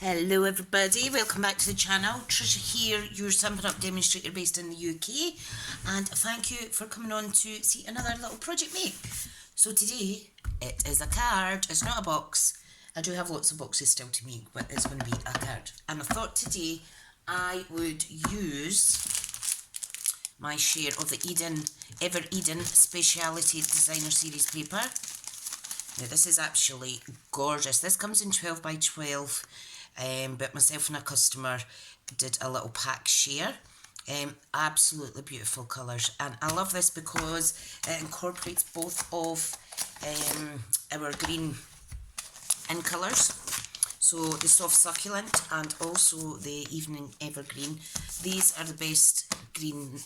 Hello everybody, welcome back to the channel. Trisha here, your Stampin'Up demonstrator based in the UK, and thank you for coming on to see another little project make. So today it is a card, it's not a box. I do have lots of boxes still to make, but it's going to be a card. And I thought today I would use my share of the Eden Speciality Designer Series paper. Now this is actually gorgeous. This comes in 12 by 12. But myself and a customer did a little pack share. Absolutely beautiful colours, and I love this because it incorporates both of our green in colours, so the soft succulent and also the evening evergreen. These are the best green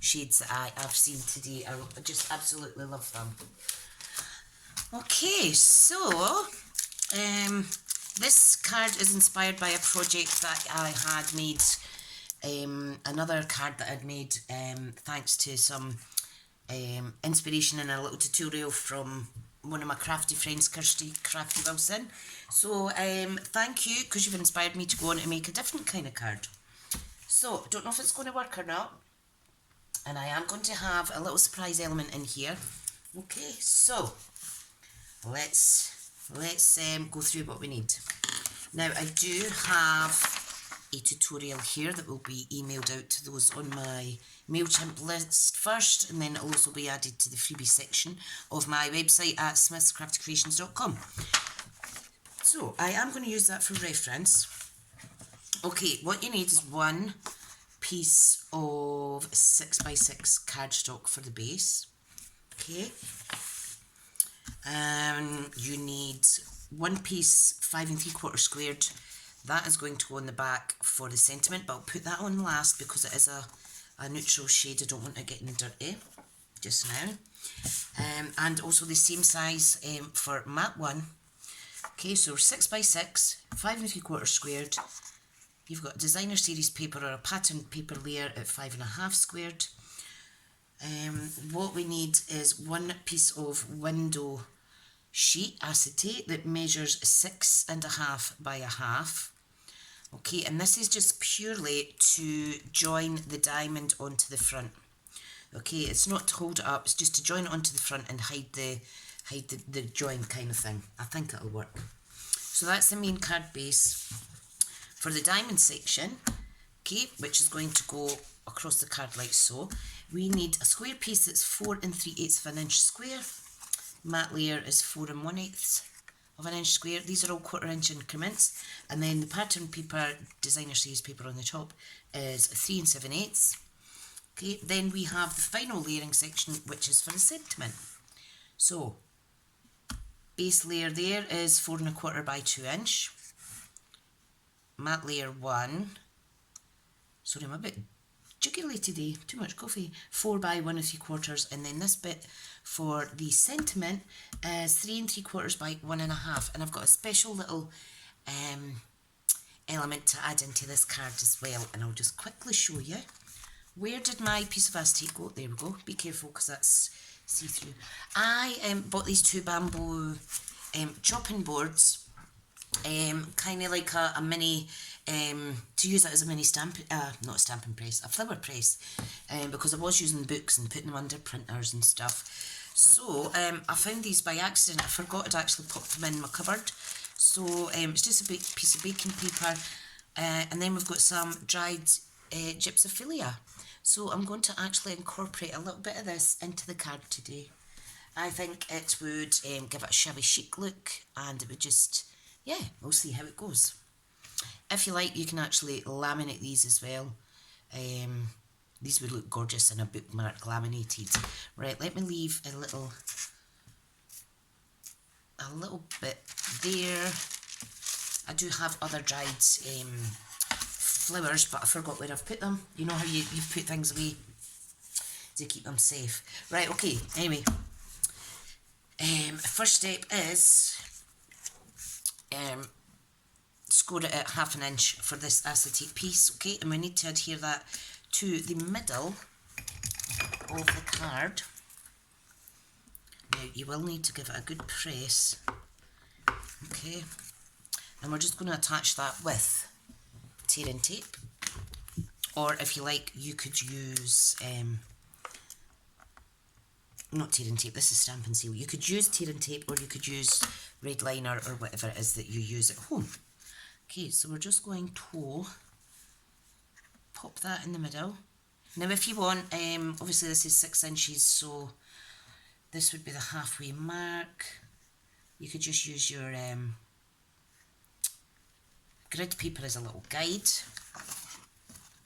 shades that I have seen today. I just absolutely love them. Okay, so this card is inspired by a project that I had made, another card that I'd made thanks to some inspiration in a little tutorial from one of my crafty friends, Kirsty Crafty Wilson. So thank you, because you've inspired me to go on and make a different kind of card. So, don't know if it's going to work or not, and I am going to have a little surprise element in here. Okay, so let's go through what we need. Now I do have a tutorial here that will be emailed out to those on my MailChimp list first, and then it'll also be added to the freebie section of my website at smithscraftycreations.com. So I am going to use that for reference. Okay, what you need is one piece of 6x6 cardstock for the base. Okay. You need one piece 5 3/4 squared. That is going to go on the back for the sentiment, but I'll put that on last because it is a neutral shade. I don't want it getting dirty just now. And also the same size for mat 1. Okay, so 6x6, 5 3/4 squared. You've got designer series paper or a pattern paper layer at 5.5 squared. What we need is one piece of window sheet acetate that measures 6.5 by 1/2. Okay, and this is just purely to join the diamond onto the front. Okay, it's not to hold it up, it's just to join it onto the front and hide the join kind of thing. I think it'll work. So that's the main card base. For the diamond section, okay, which is going to go across the card like so, we need a square piece that's 4 3/8 of an inch square. Mat layer is 4 1/8 of an inch square. These are all 1/4 inch increments, and then the pattern paper, designer series paper on the top, is 3 7/8. Okay, then we have the final layering section, which is for the sentiment. So base layer there is 4 1/4 by 2 inch. Mat layer 1, sorry, I'm a bit jiggly today, too much coffee, 4 by 1 3/4, and then this bit for the sentiment is 3 3/4 by 1.5, and I've got a special little element to add into this card as well, and I'll just quickly show you. Where did my piece of acetate go? There we go. Be careful because that's see-through. I bought these 2 bamboo chopping boards, kind of like a mini, to use it as a mini not a stamping press, a flower press, because I was using books and putting them under printers and stuff. So I found these by accident. I forgot to actually pop them in my cupboard. So it's just a big piece of baking paper, and then we've got some dried gypsophilia. So I'm going to actually incorporate a little bit of this into the card today. I think it would give it a shabby chic look, and it would just, yeah, we'll see how it goes. If you like, you can actually laminate these as well. These would look gorgeous in a bookmark laminated. Right, let me leave a little bit there. I do have other dried flowers, but I forgot where I've put them. You know how you put things away to keep them safe. Right, okay, anyway. First step is score it at 1/2 inch for this acetate piece, okay, and we need to adhere that to the middle of the card. Now you will need to give it a good press, okay, and we're just going to attach that with tearing tape, or if you like you could use not tearing tape, this is Stampin' Seal. You could use tearing tape, or you could use red liner or whatever it is that you use at home. Okay, so we're just going to pop that in the middle. Now if you want, obviously this is 6 inches, so this would be the halfway mark. You could just use your grid paper as a little guide.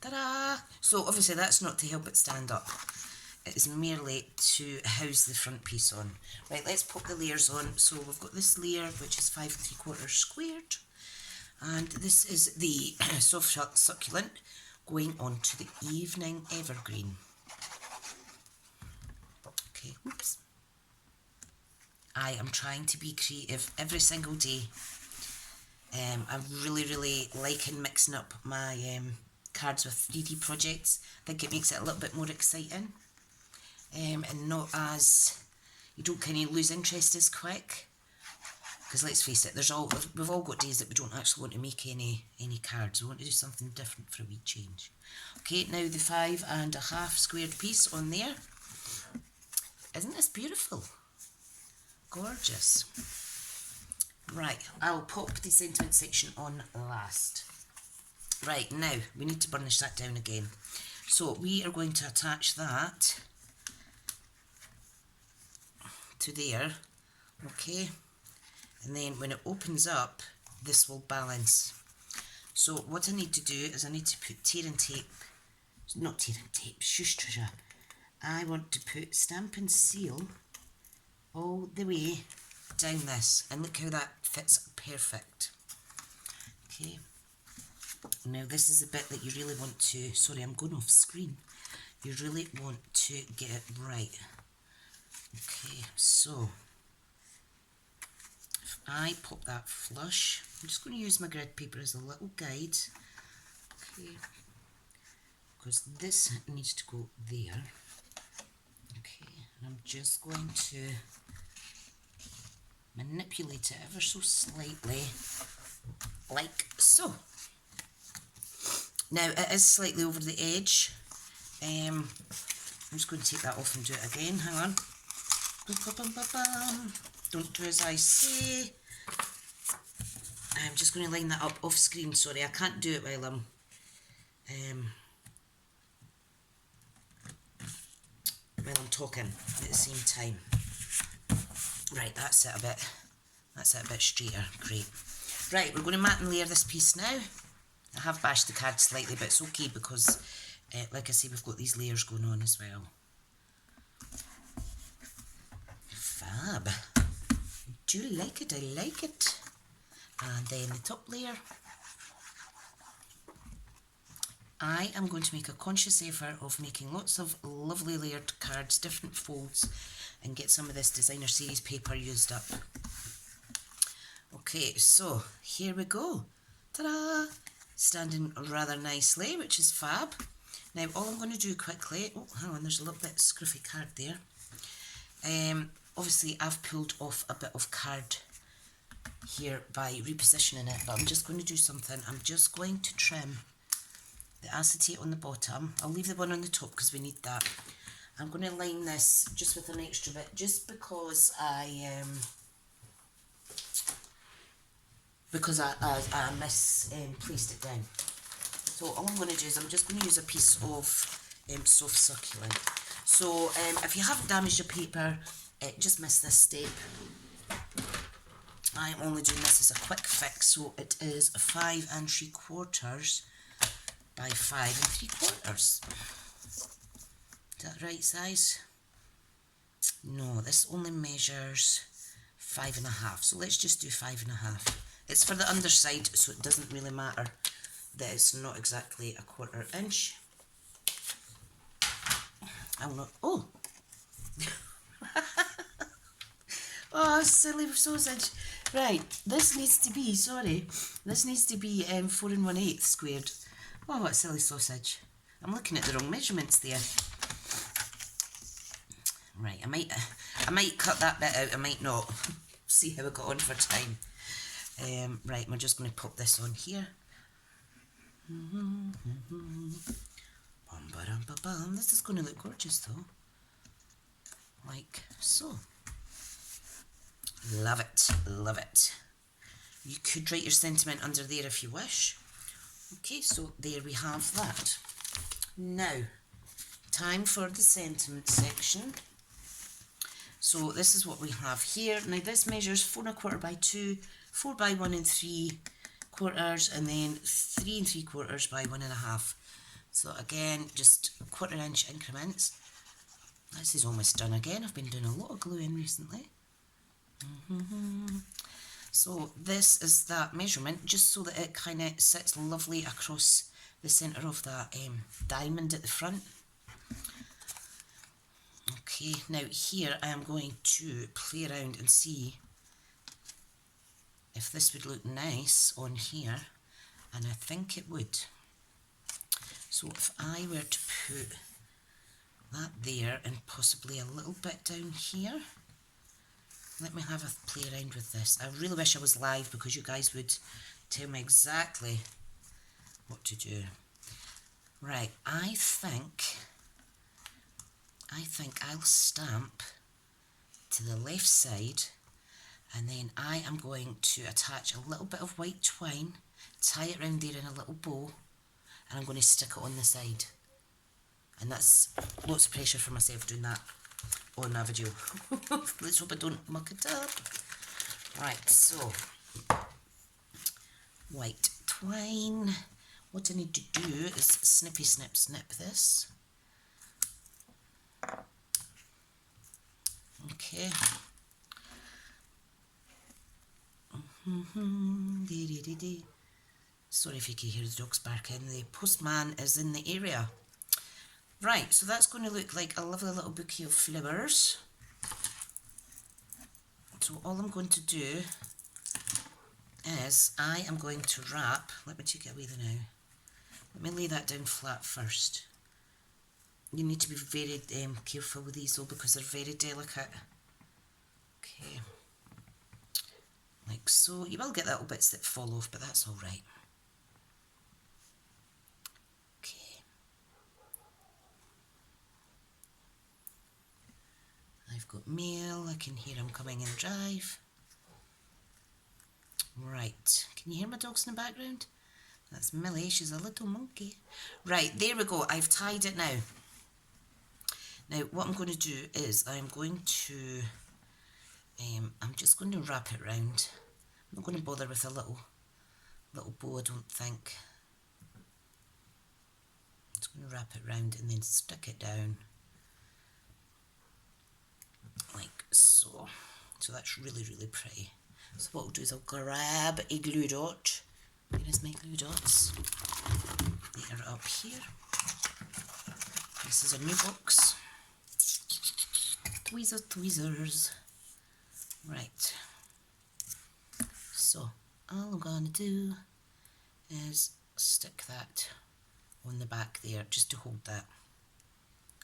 Ta-da! So obviously that's not to help it stand up. It is merely to house the front piece on. Right, let's pop the layers on. So we've got this layer, which is 5 3/4 squared. And this is the soft succulent going on to the evening evergreen. Okay, whoops. I am trying to be creative every single day. I'm really liking mixing up my cards with 3D projects. I think it makes it a little bit more exciting. And not as, you don't kind of lose interest as quick, because let's face it, we've all got days that we don't actually want to make any cards. We want to do something different for a wee change. Okay, now the 5 1/2 squared piece on there. Isn't this beautiful? Gorgeous. Right, I'll pop the sentiment section on last. Right, now we need to burnish that down again. So we are going to attach that to there, okay, and then when it opens up, this will balance. So what I need to do is I need to put tearing tape, not tearing tape, shush Trisha. I want to put Stampin' Seal all the way down this, and look how that fits perfect. Okay, now this is the bit that you really want to, sorry I'm going off screen, you really want to get it right. Okay, so if I pop that flush, I'm just going to use my grid paper as a little guide, okay, because this needs to go there. Okay, and I'm just going to manipulate it ever so slightly, like so. Now it is slightly over the edge. I'm just going to take that off and do it again. Hang on. Don't do as I say. I'm just going to line that up off screen. Sorry, I can't do it while I'm talking at the same time. Right, that's it a bit straighter. Great. Right, we're going to mat and layer this piece now. I have bashed the card slightly, but it's okay because, like I say, we've got these layers going on as well. Fab. Do you like it? I like it. And then the top layer. I am going to make a conscious effort of making lots of lovely layered cards, different folds, and get some of this designer series paper used up. Okay, so here we go. Ta-da! Standing rather nicely, which is fab. Now all I'm going to do quickly, oh hang on, there's a little bit scruffy card there. Obviously I've pulled off a bit of card here by repositioning it, but I'm just going to do something. I'm just going to trim the acetate on the bottom. I'll leave the one on the top because we need that. I'm going to line this just with an extra bit, just because I misplaced it down. So all I'm going to do is I'm just going to use a piece of soft succulent. So if you haven't damaged your paper, just miss this step. I'm only doing this as a quick fix, so it is 5 3/4 by 5 3/4. Is that the right size? No, this only measures 5 1/2. So let's just do 5 1/2. It's for the underside, so it doesn't really matter that it's not exactly 1/4 inch. I'm not. Oh. Oh, silly sausage. Right, this needs to be, sorry, this needs to be 4 1/8 squared. Oh, what a silly sausage. I'm looking at the wrong measurements there. Right, I might cut that bit out, I might not. See how I got on for time. Right, we're just going to pop this on here. This is going to look gorgeous though. Like so. Love it, love it. You could write your sentiment under there if you wish. Okay, so there we have that. Now, time for the sentiment section. So this is what we have here. Now this measures 4 1/4 by 2, 4 by 1 3/4, and then 3 3/4 by 1 1/2. So again, just 1/4 inch increments. This is almost done again. I've been doing a lot of gluing recently. So this is that measurement, just so that it kind of sits lovely across the centre of that diamond at the front. Okay, now here I am going to play around and see if this would look nice on here, and I think it would. So if I were to put that there and possibly a little bit down here. Let me have a play around with this. I really wish I was live because you guys would tell me exactly what to do. Right, I think I'll stamp to the left side, and then I am going to attach a little bit of white twine, tie it around there in a little bow, and I'm going to stick it on the side. And that's lots of pressure for myself doing that on a video. Let's hope I don't muck it up. Right, so white twine. What I need to do is snippy snip snip this. Okay. Sorry if you can hear the dogs barking. The postman is in the area. Right, so that's going to look like a lovely little bouquet of flowers. So all I'm going to do is I am going to wrap, let me take it away now. Let me lay that down flat first. You need to be very careful with these though, because they're very delicate. Okay, like so. You will get little bits that fall off, but that's all right. I've got mail, I can hear him coming in drive. Right, can you hear my dogs in the background? That's Millie, she's a little monkey. Right, there we go, I've tied it now. Now what I'm going to do is I'm just going to wrap it round. I'm not going to bother with a little bow, I don't think. I'm just going to wrap it round and then stick it down. Like so. So that's really, really pretty. So what I'll do is I'll grab a glue dot. Where is my glue dots? They are up here. This is a new box. Tweezers. Right. So all I'm going to do is stick that on the back there just to hold that.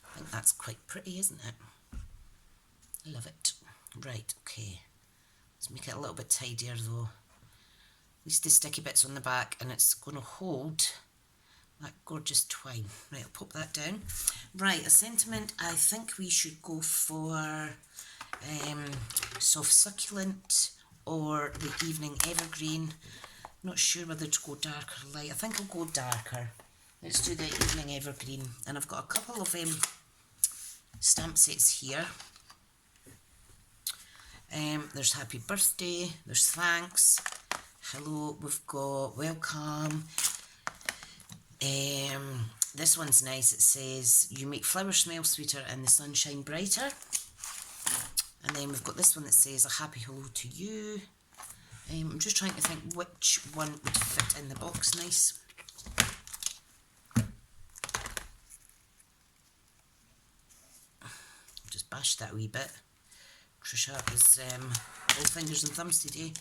I think that's quite pretty, isn't it? I love it. Right, okay. Let's make it a little bit tidier though. At least the sticky bits on the back, and it's going to hold that gorgeous twine. Right, I'll pop that down. Right, a sentiment, I think we should go for soft succulent or the evening evergreen. Not sure whether to go dark or light. I think I'll go darker. Let's do the evening evergreen. And I've got a couple of stamp sets here. There's happy birthday, there's thanks, hello, we've got welcome. This one's nice, it says you make flowers smell sweeter and the sun shine brighter. And then we've got this one that says a happy hello to you. I'm just trying to think which one would fit in the box nice. Just bash that a wee bit. Trisha is all fingers and thumbs today.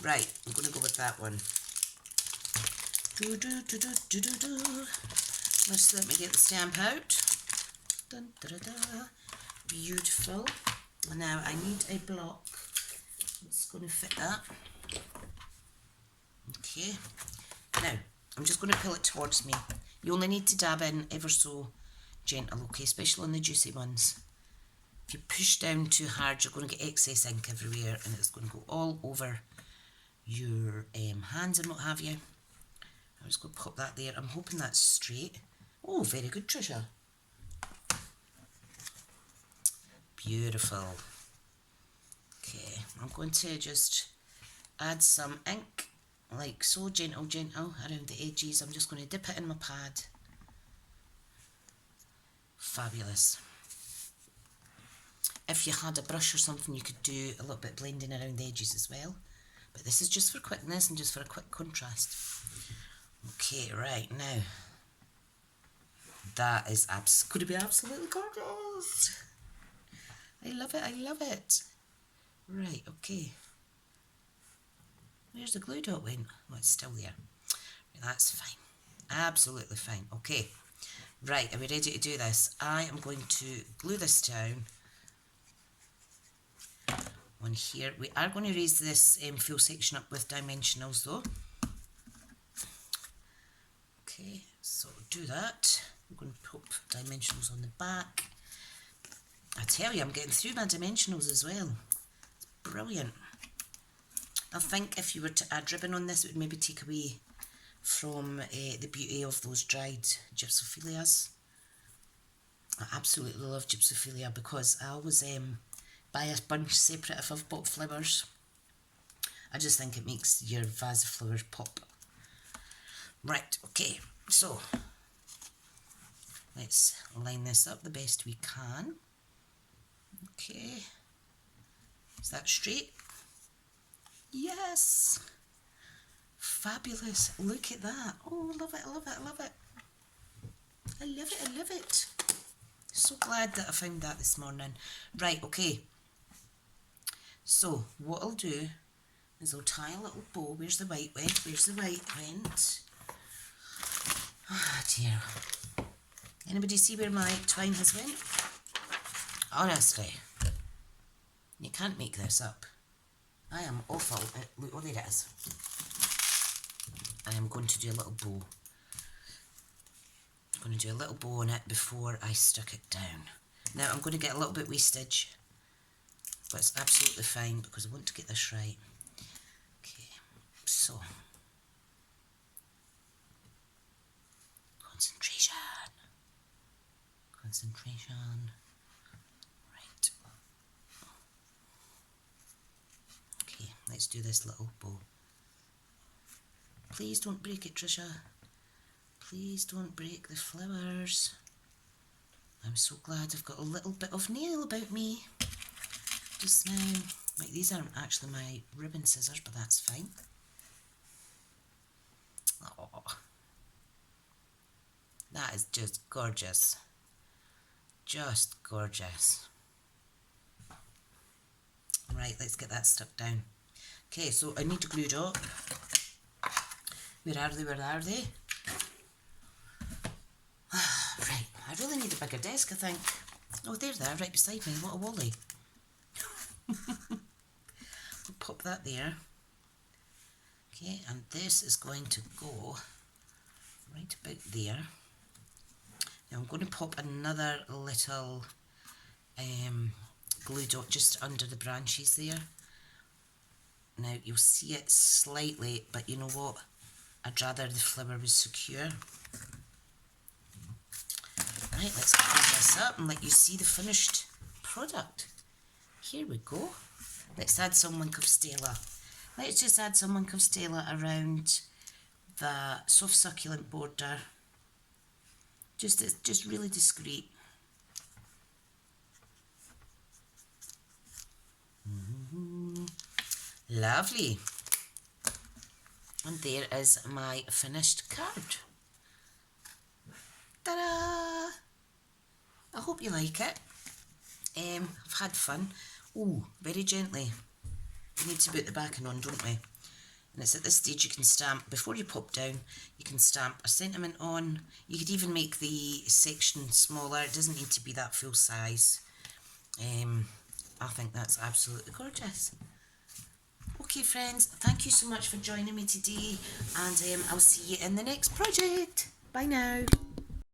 Right, I'm going to go with that one. Let's let me get the stamp out. Dun, da, da, da. Beautiful. Now I need a block. It's going to fit that. Okay, now I'm just going to pull it towards me. You only need to dab in ever so gentle, okay, especially on the juicy ones. If you push down too hard, you're going to get excess ink everywhere and it's going to go all over your hands and what have you. I'm just going to pop that there. I'm hoping that's straight. Oh, very good, Trisha. Beautiful. Okay, I'm going to just add some ink, like so, gentle around the edges. I'm just going to dip it in my pad. Fabulous. If you had a brush or something, you could do a little bit blending around the edges as well. But this is just for quickness and just for a quick contrast. Okay, right, now. That is going to be absolutely gorgeous. I love it, I love it. Right, okay. Where's the glue dot went? Oh, it's still there. Right, that's fine. Absolutely fine. Okay. Right, are we ready to do this? I am going to glue this down on here. We are going to raise this full section up with dimensionals though. Okay, so do that. I'm going to pop dimensionals on the back. I tell you, I'm getting through my dimensionals as well. It's brilliant. I think if you were to add ribbon on this, it would maybe take away from the beauty of those dried gypsophilias. I absolutely love gypsophilia because I always buy a bunch separate if I've bought flowers. I just think it makes your vase of flowers pop. Right, okay, so let's line this up the best we can. Okay, is that straight? Yes! Fabulous, look at that. Oh, I love it, I love it, I love it. I love it, I love it. So glad that I found that this morning. Right, okay. So, what I'll do is I'll tie a little bow. Where's the white went? Where's the white went? Ah, dear. Anybody see where my twine has went? Honestly, you can't make this up. I am awful at, look, oh there it is. I am going to do a little bow. I'm going to do a little bow on it before I stick it down. Now I'm going to get a little bit wastage, but it's absolutely fine because I want to get this right. Okay, so concentration. Concentration. Right. Okay, let's do this little bow. Please don't break it, Trisha. Please don't break the flowers. I'm so glad I've got a little bit of nail about me just now. Right, these aren't actually my ribbon scissors, but that's fine. Oh, that is just gorgeous. Just gorgeous. Right, let's get that stuck down. Okay, so I need to glue it up. Where are they? Where are they? Right, I really need a bigger desk, I think. Oh, there they are, right beside me. What a wally. We'll pop that there. Okay, and this is going to go right about there. Now I'm going to pop another little glue dot just under the branches there. Now you'll see it slightly, but you know what? I'd rather the flower was secure. Right, let's clean this up and let you see the finished product. Here we go. Let's add some Wink of Stella. Let's just add some Wink of Stella around the soft succulent border. Just really discreet. Lovely. And there is my finished card. Ta-da! I hope you like it. I've had fun. Oh, very gently. We need to put the backing on, don't we? And it's at this stage you can stamp, before you pop down, you can stamp a sentiment on. You could even make the section smaller. It doesn't need to be that full size. I think that's absolutely gorgeous. Okay friends, thank you so much for joining me today, and I'll see you in the next project. Bye now.